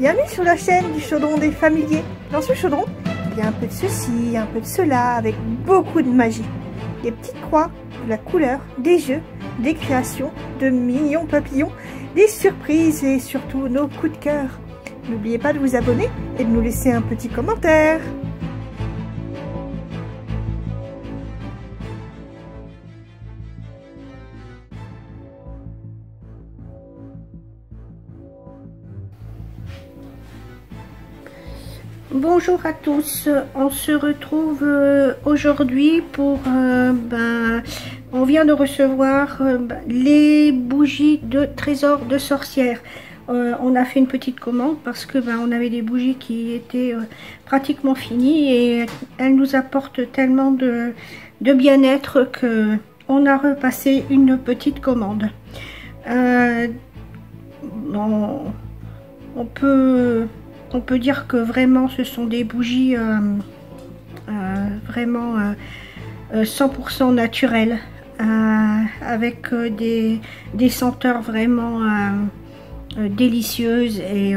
Bienvenue sur la chaîne du chaudron des familiers. Dans ce chaudron, il y a un peu de ceci, un peu de cela, avec beaucoup de magie. Des petites croix, de la couleur, des jeux, des créations, de mignons papillons, des surprises et surtout nos coups de cœur. N'oubliez pas de vous abonner et de nous laisser un petit commentaire. Bonjour à tous, on se retrouve aujourd'hui pour, on vient de recevoir les bougies de trésor de sorcière. On a fait une petite commande parce que on avait des bougies qui étaient pratiquement finies et elles nous apportent tellement de bien-être que on a repassé une petite commande. On peut dire que vraiment ce sont des bougies vraiment 100% naturelles, avec des senteurs vraiment délicieuses et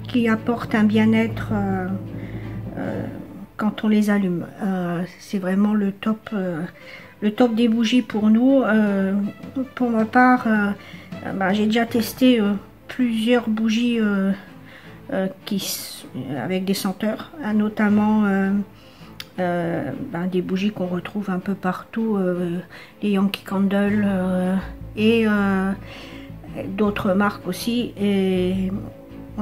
qui apportent un bien-être quand on les allume. C'est vraiment le top des bougies pour nous. Pour ma part, j'ai déjà testé plusieurs bougies avec des senteurs, notamment des bougies qu'on retrouve un peu partout, les Yankee Candle et d'autres marques aussi. Et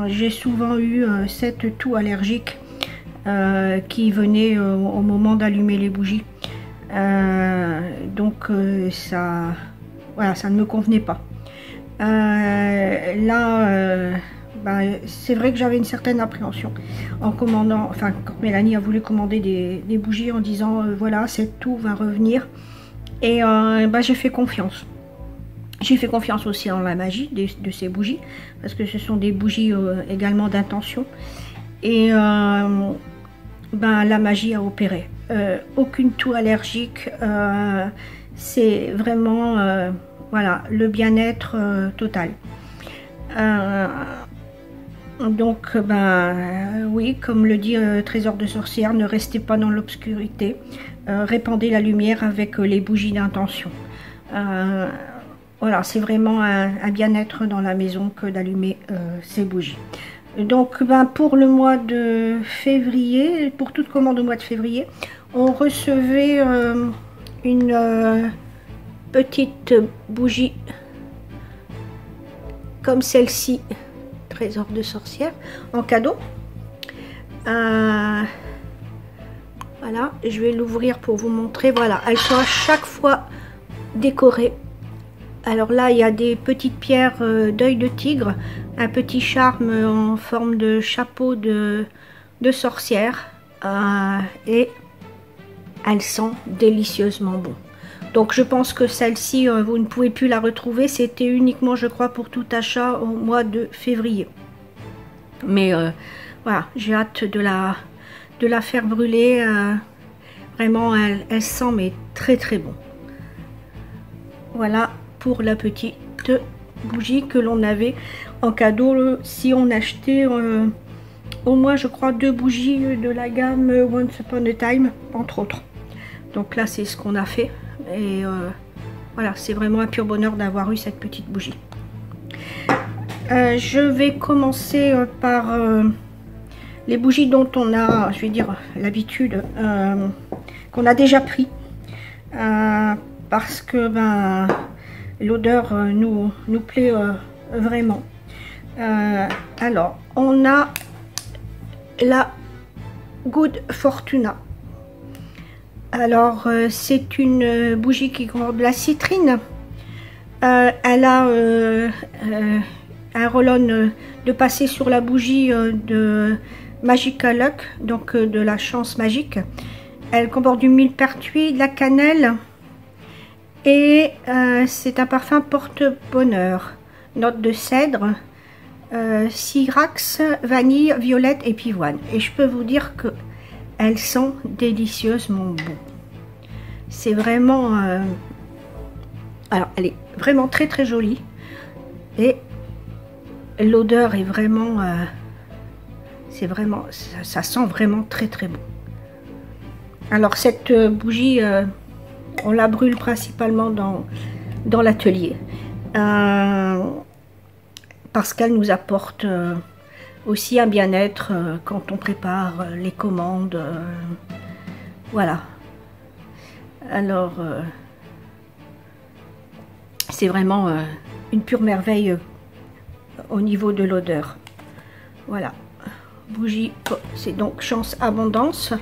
j'ai souvent eu cette toux allergique qui venait au moment d'allumer les bougies, donc ça ne me convenait pas. C'est vrai que j'avais une certaine appréhension en commandant, quand Mélanie a voulu commander des bougies en disant voilà, cette toux va revenir, et j'ai fait confiance. J'ai fait confiance aussi en la magie de ces bougies, parce que ce sont des bougies également d'intention, et la magie a opéré. Aucune toux allergique, c'est vraiment le bien-être total. Donc oui, comme le dit Trésor de sorcière, ne restez pas dans l'obscurité, répandez la lumière avec les bougies d'intention. Voilà, c'est vraiment un bien-être dans la maison que d'allumer ces bougies. Donc pour le mois de février, pour toute commande au mois de février, on recevait une petite bougie comme celle-ci, Trésor de sorcière, en cadeau. Voilà, je vais l'ouvrir pour vous montrer. Voilà, elles sont à chaque fois décorées. Alors là, il y a des petites pierres d'œil de tigre, un petit charme en forme de chapeau de sorcière, et elles sentent délicieusement bon. Donc je pense que celle-ci, vous ne pouvez plus la retrouver. C'était uniquement, je crois, pour tout achat au mois de février. Mais voilà, j'ai hâte de la faire brûler. Vraiment, elle sent mais très très bon. Voilà pour la petite bougie que l'on avait en cadeau si on achetait au moins, je crois, 2 bougies de la gamme Once Upon a Time, entre autres. Donc là, c'est ce qu'on a fait. Et voilà, c'est vraiment un pur bonheur d'avoir eu cette petite bougie. Je vais commencer par les bougies dont on a, je vais dire, l'habitude, qu'on a déjà pris, parce que l'odeur nous plaît vraiment. Alors, on a la Good Fortuna. Alors, c'est une bougie qui comporte de la citrine. Elle a un roll-on de passer sur la bougie de Magical Luck, donc de la chance magique. Elle comporte du millepertuis, de la cannelle, et c'est un parfum porte-bonheur. Note de cèdre, syrax, vanille, violette et pivoine. Et je peux vous dire que elles sont délicieusement bon. C'est vraiment... alors, elle est vraiment très très jolie. Et l'odeur est vraiment C'est vraiment, ça sent vraiment très très bon. Alors cette bougie, on la brûle principalement dans l'atelier. Parce qu'elle nous apporte aussi un bien-être quand on prépare les commandes. Voilà. Alors, c'est vraiment une pure merveille au niveau de l'odeur. Voilà. Bougie, c'est donc Chance Abondance.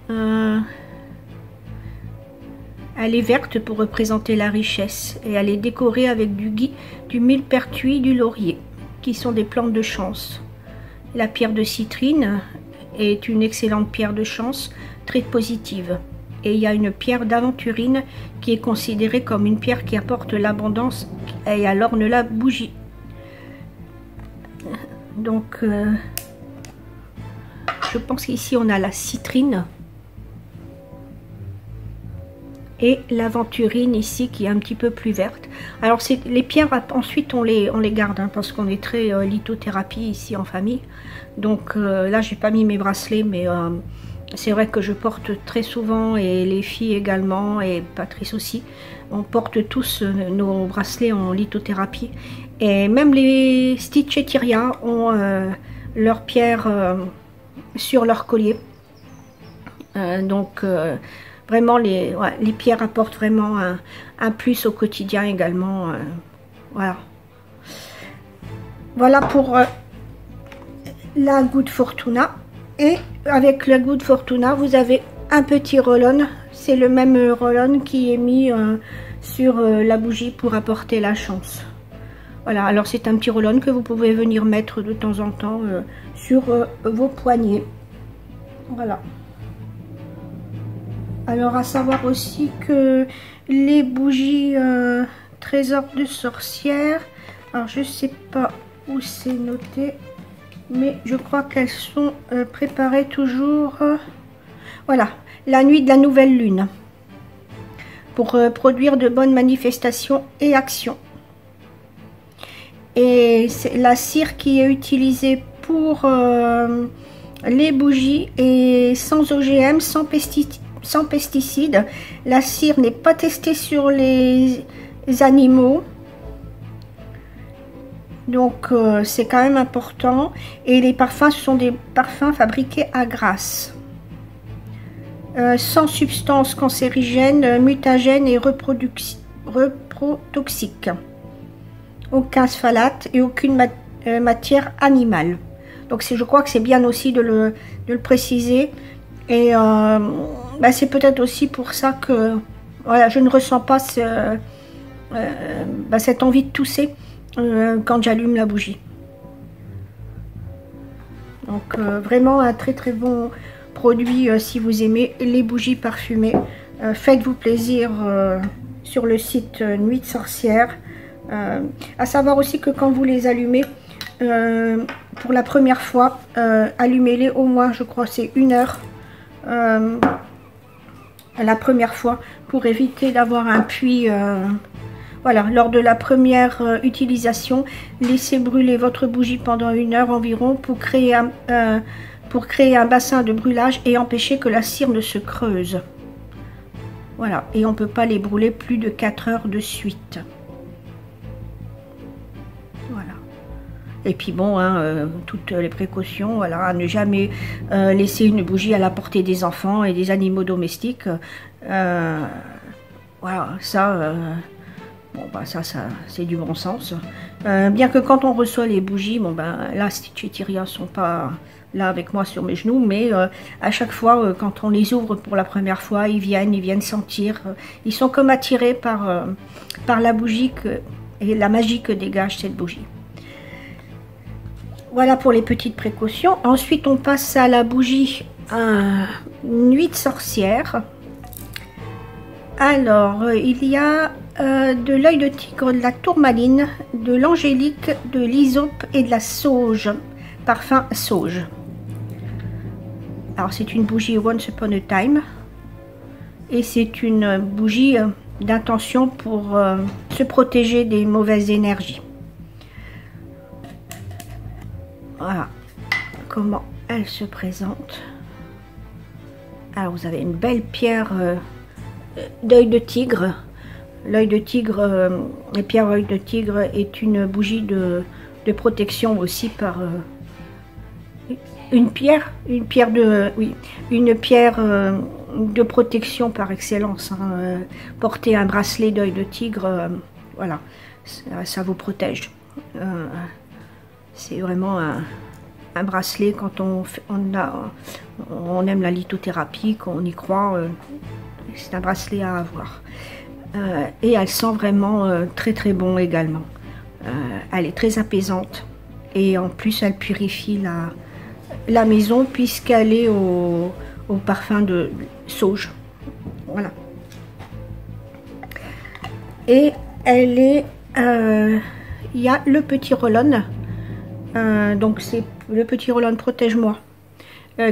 Elle est verte pour représenter la richesse et elle est décorée avec du millepertuis, du laurier, qui sont des plantes de chance. La pierre de citrine est une excellente pierre de chance, très positive. Et il y a une pierre d'aventurine qui est considérée comme une pierre qui apporte l'abondance et elle orne la bougie. Donc, je pense qu'ici on a la citrine. Et l'aventurine ici qui est un petit peu plus verte. Alors c'est les pierres, ensuite on les garde hein, parce qu'on est très lithothérapie ici en famille. Donc là j'ai pas mis mes bracelets, mais c'est vrai que je porte très souvent, et les filles également, et Patrice aussi. On porte tous nos bracelets en lithothérapie. Et même les Stitcheteria ont leurs pierres sur leur collier. Vraiment, les pierres apportent vraiment un plus au quotidien également. Voilà. Voilà pour la Good Fortuna. Et avec la Good Fortuna, vous avez un petit roll-on. C'est le même roll-on qui est mis sur la bougie pour apporter la chance. Voilà, alors c'est un petit roll-on que vous pouvez venir mettre de temps en temps sur vos poignets. Voilà. Alors à savoir aussi que les bougies trésor de sorcière, alors je sais pas où c'est noté, mais je crois qu'elles sont préparées toujours, voilà, la nuit de la nouvelle lune, pour produire de bonnes manifestations et actions. Et la cire qui est utilisée pour les bougies est sans OGM, sans pesticides. La cire n'est pas testée sur les animaux, donc c'est quand même important. Et les parfums, ce sont des parfums fabriqués à Grasse, sans substances cancérigènes, mutagènes et reprotoxiques, aucun sphalate et aucune matière animale. Donc je crois que c'est bien aussi de le préciser. Et c'est peut-être aussi pour ça que voilà, je ne ressens pas cette envie de tousser quand j'allume la bougie. Donc vraiment un très très bon produit si vous aimez les bougies parfumées. Faites-vous plaisir sur le site Nuit de Sorcière. À savoir aussi que quand vous les allumez, pour la première fois, allumez-les au moins, je crois c'est 1 heure. La première fois, pour éviter d'avoir un puits. Voilà, lors de la première utilisation, laissez brûler votre bougie pendant 1 heure environ pour créer un bassin de brûlage et empêcher que la cire ne se creuse. Voilà, et on ne peut pas les brûler plus de 4 heures de suite. Voilà. Et puis bon, toutes les précautions, voilà, à ne jamais laisser une bougie à la portée des enfants et des animaux domestiques. Voilà, ça, ça c'est du bon sens. Bien que quand on reçoit les bougies, là, Stitcheteria ne sont pas là avec moi sur mes genoux, mais à chaque fois, quand on les ouvre pour la première fois, ils viennent sentir. Ils sont comme attirés par la bougie et la magie que dégage cette bougie. Voilà pour les petites précautions. Ensuite, on passe à la bougie Nuit de Sorcière. Alors, il y a de l'œil de tigre, de la tourmaline, de l'angélique, de l'hysope et de la sauge. Parfum sauge. Alors, c'est une bougie Once Upon a Time. Et c'est une bougie d'intention pour se protéger des mauvaises énergies. Voilà. comment elle se présente. Alors vous avez une belle pierre d'œil de tigre. L'œil de tigre, la pierre œil de tigre est une bougie de protection aussi par une pierre de protection par excellence. Hein. Porter un bracelet d'œil de tigre, voilà, ça vous protège. C'est vraiment un bracelet quand on aime la lithothérapie, qu'on y croit, c'est un bracelet à avoir. Et elle sent vraiment très très bon également. Elle est très apaisante et en plus elle purifie la maison puisqu'elle est au parfum de sauge. Voilà. Et elle est, il y a le petit roll-on. Donc c'est le petit roll-on Protège-moi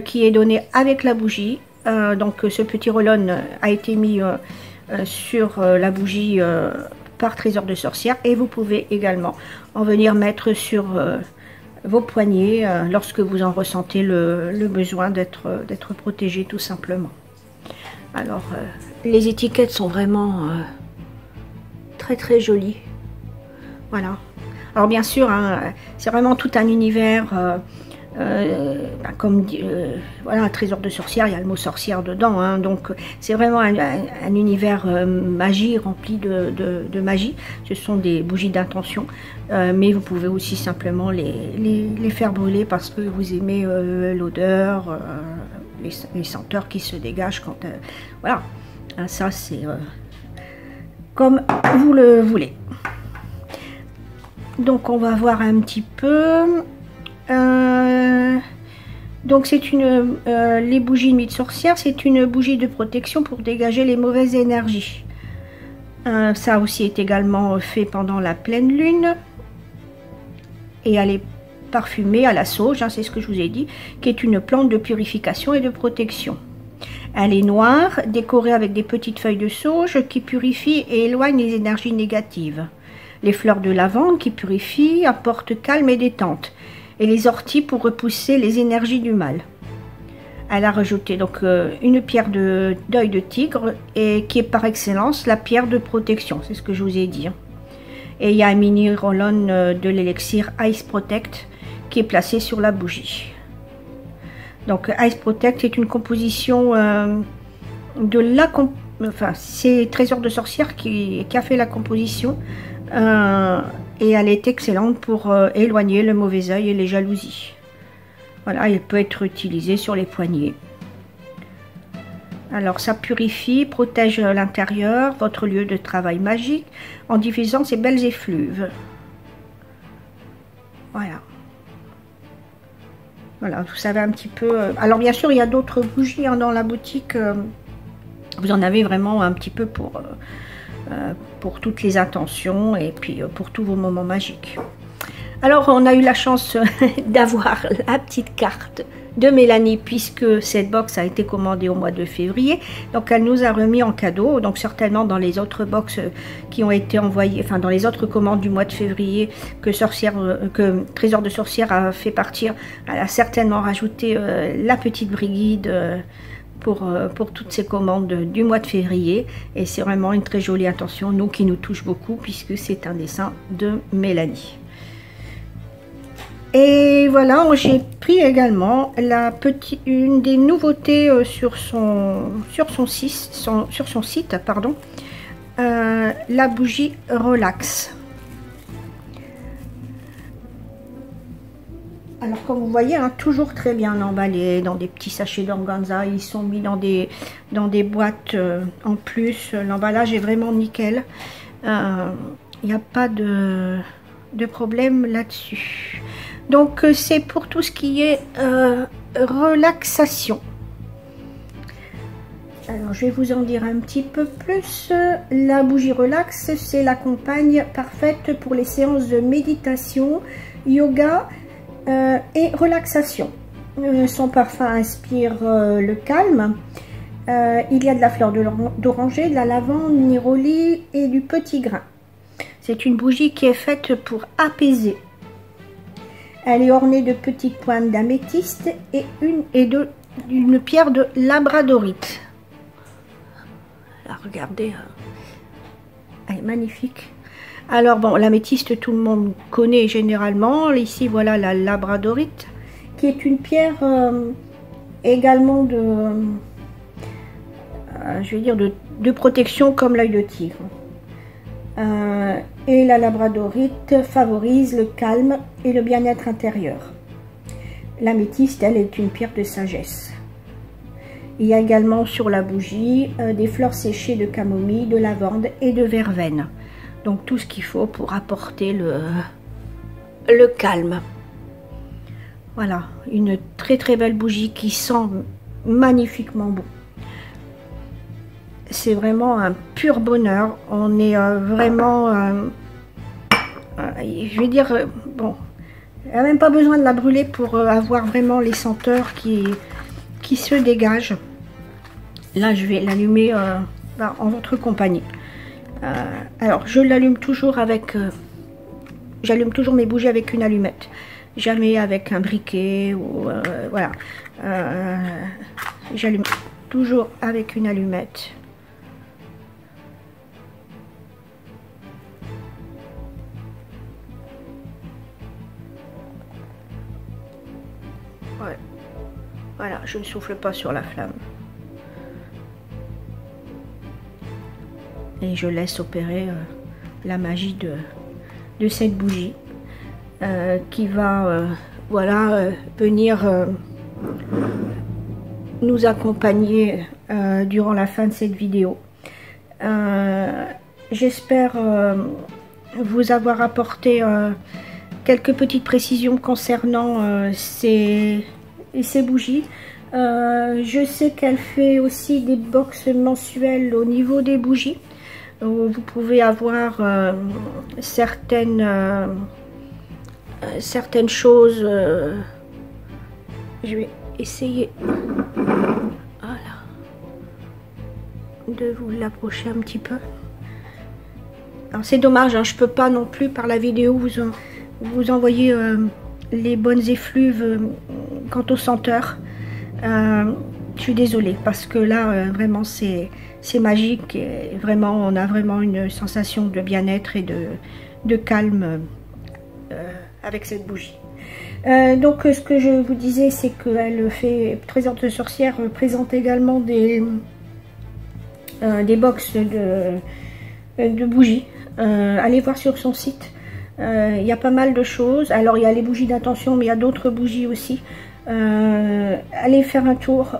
qui est donné avec la bougie. Donc ce petit roll-on a été mis sur la bougie par Trésor de Sorcière, et vous pouvez également en venir mettre sur vos poignets lorsque vous en ressentez le besoin d'être protégé tout simplement. Alors les étiquettes sont vraiment très très jolies. Voilà. Alors bien sûr, hein, c'est vraiment tout un univers, comme voilà, un Trésor de Sorcière, il y a le mot sorcière dedans, hein, donc c'est vraiment un univers magie, rempli de magie. Ce sont des bougies d'intention, mais vous pouvez aussi simplement les faire brûler parce que vous aimez l'odeur, les senteurs qui se dégagent quand... voilà, hein, ça c'est comme vous le voulez. Donc on va voir un petit peu. Donc c'est les bougies de Mythe Sorcière, c'est une bougie de protection pour dégager les mauvaises énergies. Ça a aussi été également fait pendant la pleine lune. Et elle est parfumée à la sauge, hein, c'est ce que je vous ai dit, qui est une plante de purification et de protection. Elle est noire, décorée avec des petites feuilles de sauge qui purifient et éloignent les énergies négatives. Les fleurs de lavande qui purifient, apportent calme et détente. Et les orties pour repousser les énergies du mal. Elle a rajouté donc une pierre d'œil de tigre, et qui est par excellence la pierre de protection, c'est ce que je vous ai dit. Et il y a un mini roll-on de l'élixir Ice Protect qui est placé sur la bougie. Donc Ice Protect est une composition de la... Enfin, c'est Trésor de Sorcière qui a fait la composition. Et elle est excellente pour éloigner le mauvais œil et les jalousies. Voilà, elle peut être utilisée sur les poignets. Alors ça purifie, protège l'intérieur, votre lieu de travail magique, en diffusant ces belles effluves. Voilà. Voilà, vous savez un petit peu... Alors bien sûr, il y a d'autres bougies hein, dans la boutique. Vous en avez vraiment un petit peu pour toutes les intentions et puis pour tous vos moments magiques. Alors on a eu la chance d'avoir la petite carte de Mélanie, puisque cette box a été commandée au mois de février, donc elle nous a remis en cadeau. Donc certainement dans les autres box qui ont été envoyées, enfin dans les autres commandes du mois de février que Trésor de Sorcière a fait partir, elle a certainement rajouté la petite brigide pour toutes ces commandes du mois de février, et c'est vraiment une très jolie intention, nous, qui nous touche beaucoup puisque c'est un dessin de Mélanie. Et voilà, j'ai pris également une des nouveautés sur son site, pardon, la bougie Relax. Alors comme vous voyez, hein, toujours très bien emballé dans des petits sachets d'organza. Ils sont mis dans des boîtes en plus. L'emballage est vraiment nickel. Il n'y a pas de problème là-dessus. Donc c'est pour tout ce qui est relaxation. Alors je vais vous en dire un petit peu plus. La bougie Relax, c'est la compagne parfaite pour les séances de méditation, yoga et relaxation. Son parfum inspire le calme. Il y a de la fleur d'oranger, de la lavande, néroli et du petit grain. C'est une bougie qui est faite pour apaiser. Elle est ornée de petites pointes d'améthyste et d'une pierre de labradorite. Là, regardez, elle est magnifique. Alors bon, l'améthyste, tout le monde connaît généralement. Ici, voilà la labradorite, qui est une pierre également je vais dire de protection comme l'œil de tigre. Et la labradorite favorise le calme et le bien-être intérieur. L'améthyste, elle, est une pierre de sagesse. Il y a également sur la bougie des fleurs séchées de camomille, de lavande et de verveine. Donc tout ce qu'il faut pour apporter le calme. Voilà, une très très belle bougie qui sent magnifiquement bon. C'est vraiment un pur bonheur. On est vraiment, je vais dire, bon, il n'y a même pas besoin de la brûler pour avoir vraiment les senteurs qui se dégagent. Là, je vais l'allumer en votre compagnie. Alors, je l'allume toujours avec, j'allume toujours mes bougies avec une allumette, jamais avec un briquet ou voilà. J'allume toujours avec une allumette. Ouais. Voilà, je ne souffle pas sur la flamme. Et je laisse opérer la magie de cette bougie qui va voilà, venir nous accompagner durant la fin de cette vidéo. J'espère vous avoir apporté quelques petites précisions concernant ces bougies. Je sais qu'elle fait aussi des box mensuelles au niveau des bougies. Vous pouvez avoir certaines choses. Je vais essayer voilà, de vous l'approcher un petit peu. Alors c'est dommage, hein, je peux pas non plus par la vidéo vous envoyer les bonnes effluves quant aux senteurs. Je suis désolée parce que là vraiment c'est magique et vraiment on a vraiment une sensation de bien-être et de calme avec cette bougie. Donc ce que je vous disais, c'est qu'elle fait Trésor de sorcière présente également des box de bougies. Allez voir sur son site, il y a pas mal de choses. Alors il y a les bougies d'intention, mais il y a d'autres bougies aussi. Allez faire un tour,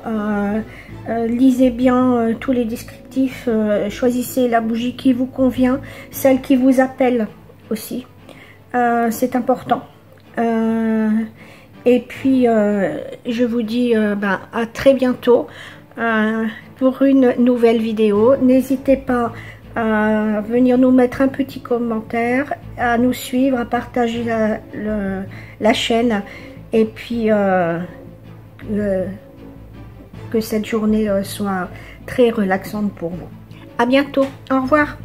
lisez bien tous les descriptifs, choisissez la bougie qui vous convient, celle qui vous appelle aussi, c'est important. Et puis je vous dis à très bientôt pour une nouvelle vidéo. N'hésitez pas à venir nous mettre un petit commentaire, à nous suivre, à partager la chaîne. Et puis que cette journée soit très relaxante pour vous. À bientôt. Au revoir.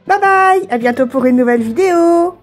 Bye bye, à bientôt pour une nouvelle vidéo.